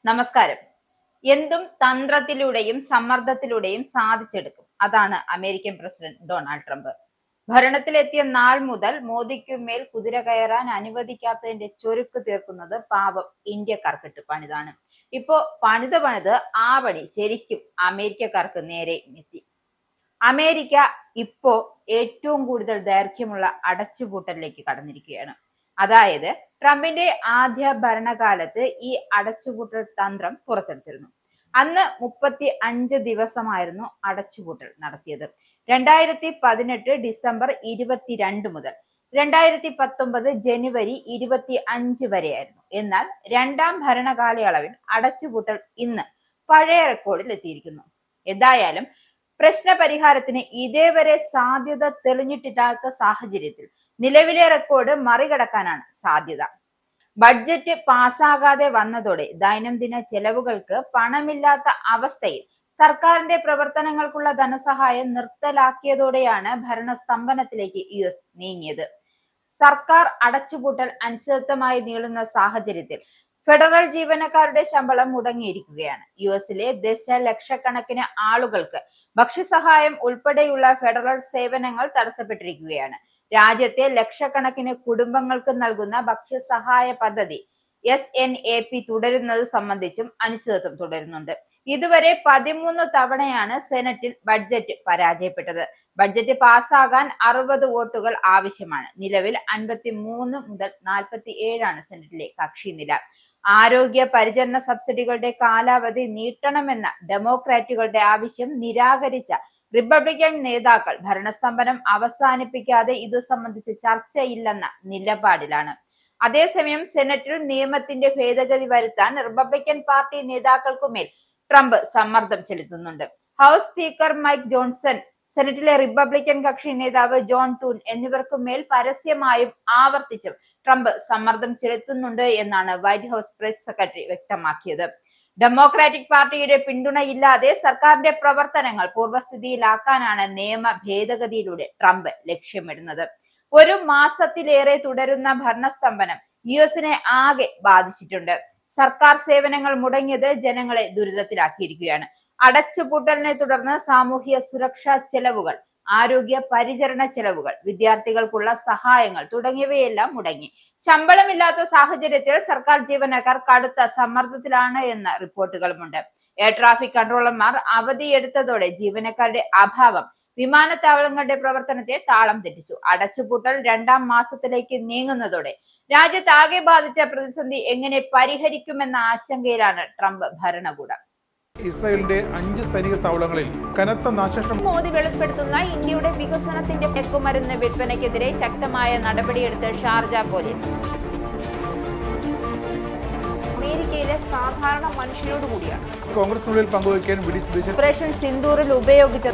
നമസ്കാരം. എന്തും തന്ത്രത്തിലൂടെയും സമ്മർദ്ദത്തിലൂടെയും സാധിച്ചെടുക്കും. അതാണ് അമേരിക്കൻ പ്രസിഡന്റ് ഡൊണാൾഡ് ട്രംപ്. ഭരണത്തിലെത്തിയ നാൾ മുതൽ മോദിക്കുമേൽ കുതിര കയറാൻ അനുവദിക്കാത്തതിന്റെ ചൊരുക്ക് തീർക്കുന്നത് പാവം ഇന്ത്യക്കാർക്കിട്ട് പണിതാണ്. ഇപ്പോ പണിത് ആ പണി ശരിക്കും അമേരിക്കക്കാർക്ക് നേരെ എത്തി. അമേരിക്ക ഇപ്പോ ഏറ്റവും കൂടുതൽ ദൈർഘ്യമുള്ള അടച്ചുപൂട്ടലിലേക്ക് കടന്നിരിക്കുകയാണ്. അതായത് ട്രംപിന്റെ ആദ്യ ഭരണകാലത്ത് ഈ അടച്ചുപൂട്ടൽ തന്ത്രം പുറത്തെടുത്തിരുന്നു. അന്ന് 35 ദിവസമായിരുന്നു അടച്ചുപൂട്ടൽ നടത്തിയത്. 2018 ഡിസംബർ 22 മുതൽ 2019 ജനുവരി 25 വരെയായിരുന്നു. എന്നാൽ രണ്ടാം ഭരണകാലയളവിൽ അടച്ചുപൂട്ടൽ ഇന്ന് പഴയ റെക്കോർഡിൽ എത്തിയിരിക്കുന്നു. എന്തായാലും പ്രശ്ന പരിഹാരത്തിന് ഇതേവരെ സാധ്യത തെളിഞ്ഞിട്ടില്ലാത്ത സാഹചര്യത്തിൽ നിലവിലെ റെക്കോർഡ് മറികടക്കാനാണ് സാധ്യത. ബഡ്ജറ്റ് പാസ്സാകാതെ വന്നതോടെ ദൈനംദിന ചെലവുകൾക്ക് പണമില്ലാത്ത അവസ്ഥയിൽ സർക്കാരിന്റെ പ്രവർത്തനങ്ങൾക്കുള്ള ധനസഹായം നിർത്തലാക്കിയതോടെയാണ് ഭരണസ്തംഭനത്തിലേക്ക് US നീങ്ങിയത്. സർക്കാർ അടച്ചുപൂട്ടൽ അനിശ്ചിതത്വമായി നീളുന്ന സാഹചര്യത്തിൽ ഫെഡറൽ ജീവനക്കാരുടെ ശമ്പളം മുടങ്ങിയിരിക്കുകയാണ്. US-ലെ ദശലക്ഷക്കണക്കിന് ആളുകൾക്ക് ഭക്ഷ്യസഹായം ഉൾപ്പെടെയുള്ള ഫെഡറൽ സേവനങ്ങൾ തടസ്സപ്പെട്ടിരിക്കുകയാണ്. രാജ്യത്തെ ലക്ഷക്കണക്കിന് കുടുംബങ്ങൾക്ക് നൽകുന്ന ഭക്ഷ്യസഹായ പദ്ധതി SNAP തുടരുന്നത് സംബന്ധിച്ചും അനിശ്ചിതത്വം തുടരുന്നുണ്ട്. ഇതുവരെ 13 തവണയാണ് സെനറ്റിൽ ബഡ്ജറ്റ് പരാജയപ്പെട്ടത്. ബഡ്ജറ്റ് പാസ്സാകാൻ 60 വോട്ടുകൾ ആവശ്യമാണ്. നിലവിൽ 53 മുതൽ 47 സെനറ്റിലെ കക്ഷി നില. ആരോഗ്യ പരിചരണ സബ്സിഡികളുടെ കാലാവധി നീട്ടണമെന്ന ഡെമോക്രാറ്റുകളുടെ ആവശ്യം നിരാകരിച്ച റിപ്പബ്ലിക്കൻ നേതാക്കൾ ഭരണസ്തംഭനം അവസാനിപ്പിക്കാതെ ഇതു സംബന്ധിച്ച് ചർച്ചയില്ലെന്ന നിലപാടിലാണ്. അതേസമയം സെനറ്റിൽ നിയമത്തിന്റെ ഭേദഗതി വരുത്താൻ റിപ്പബ്ലിക്കൻ പാർട്ടി നേതാക്കൾക്കുമേൽ ട്രംപ് സമ്മർദ്ദം ചെലുത്തുന്നുണ്ട്. ഹൗസ് സ്പീക്കർ മൈക്ക് ജോൺസൺ, സെനറ്റിലെ റിപ്പബ്ലിക്കൻ കക്ഷി നേതാവ് ജോൺ തൂൻ എന്നിവർക്കുമേൽ പരസ്യമായും ആവർത്തിച്ചും ട്രംപ് സമ്മർദ്ദം ചെലുത്തുന്നുണ്ട് എന്നാണ് വൈറ്റ് ഹൗസ് പ്രസ് സെക്രട്ടറി വ്യക്തമാക്കിയത്. ഡെമോക്രാറ്റിക് പാർട്ടിയുടെ പിന്തുണയില്ലാതെ സർക്കാരിന്റെ പ്രവർത്തനങ്ങൾ പൂർവ്വസ്ഥിതിയിലാക്കാനാണ് നിയമ ഭേദഗതിയിലൂടെ ട്രംപ് ലക്ഷ്യമിടുന്നത്. ഒരു മാസത്തിലേറെ തുടരുന്ന ഭരണസ്തംഭനം US-നെ ആകെ ബാധിച്ചിട്ടുണ്ട്. സർക്കാർ സേവനങ്ങൾ മുടങ്ങിയത് ജനങ്ങളെ ദുരിതത്തിലാക്കിയിരിക്കുകയാണ്. അടച്ചുപൂട്ടലിനെ തുടർന്ന് സാമൂഹ്യ സുരക്ഷാ ചെലവുകൾ, ആരോഗ്യ പരിചരണ ചെലവുകൾ, വിദ്യാർത്ഥികൾക്കുള്ള സഹായങ്ങൾ തുടങ്ങിയവയെല്ലാം മുടങ്ങി. ശമ്പളമില്ലാത്ത സാഹചര്യത്തിൽ സർക്കാർ ജീവനക്കാർ കടുത്ത സമ്മർദ്ദത്തിലാണ് എന്ന റിപ്പോർട്ടുകളുമുണ്ട്. എയർ ട്രാഫിക് കൺട്രോളർമാർ അവധിയെടുത്തതോടെ ജീവനക്കാരുടെ അഭാവം വിമാനത്താവളങ്ങളുടെ പ്രവർത്തനത്തെ താളം തെറ്റിച്ചു. അടച്ചുപൂട്ടൽ 2ാം മാസത്തിലേക്ക് നീങ്ങുന്നതോടെ രാജ്യത്താകെ ബാധിച്ച പ്രതിസന്ധി എങ്ങനെ പരിഹരിക്കുമെന്ന ആശങ്കയിലാണ് ട്രംപ് ഭരണകൂടം. ഇസ്രായേലിന്റെ 5 സൈനിക താവളങ്ങളിൽ കനത്ത നാശനഷ്ടം. മോദി വെളിപ്പെടുത്തുന്ന ഇന്ത്യയുടെ വികസനത്തിന്റെ മയക്കുമരുന്ന് വിൽപ്പനയ്ക്കെതിരെ ശക്തമായ നടപടിയെടുത്ത് ഷാർജ പോലീസ്. അമേരിക്കയിലെ സാധാരണ മനുഷ്യരോട് കൂടിയാണ് കോൺഗ്രസിനുള്ളിൽ പങ്കുവയ്ക്കാൻ വിളിച്ച ഓപ്പറേഷൻ സിന്ദൂറിൽ ഉപയോഗിച്ച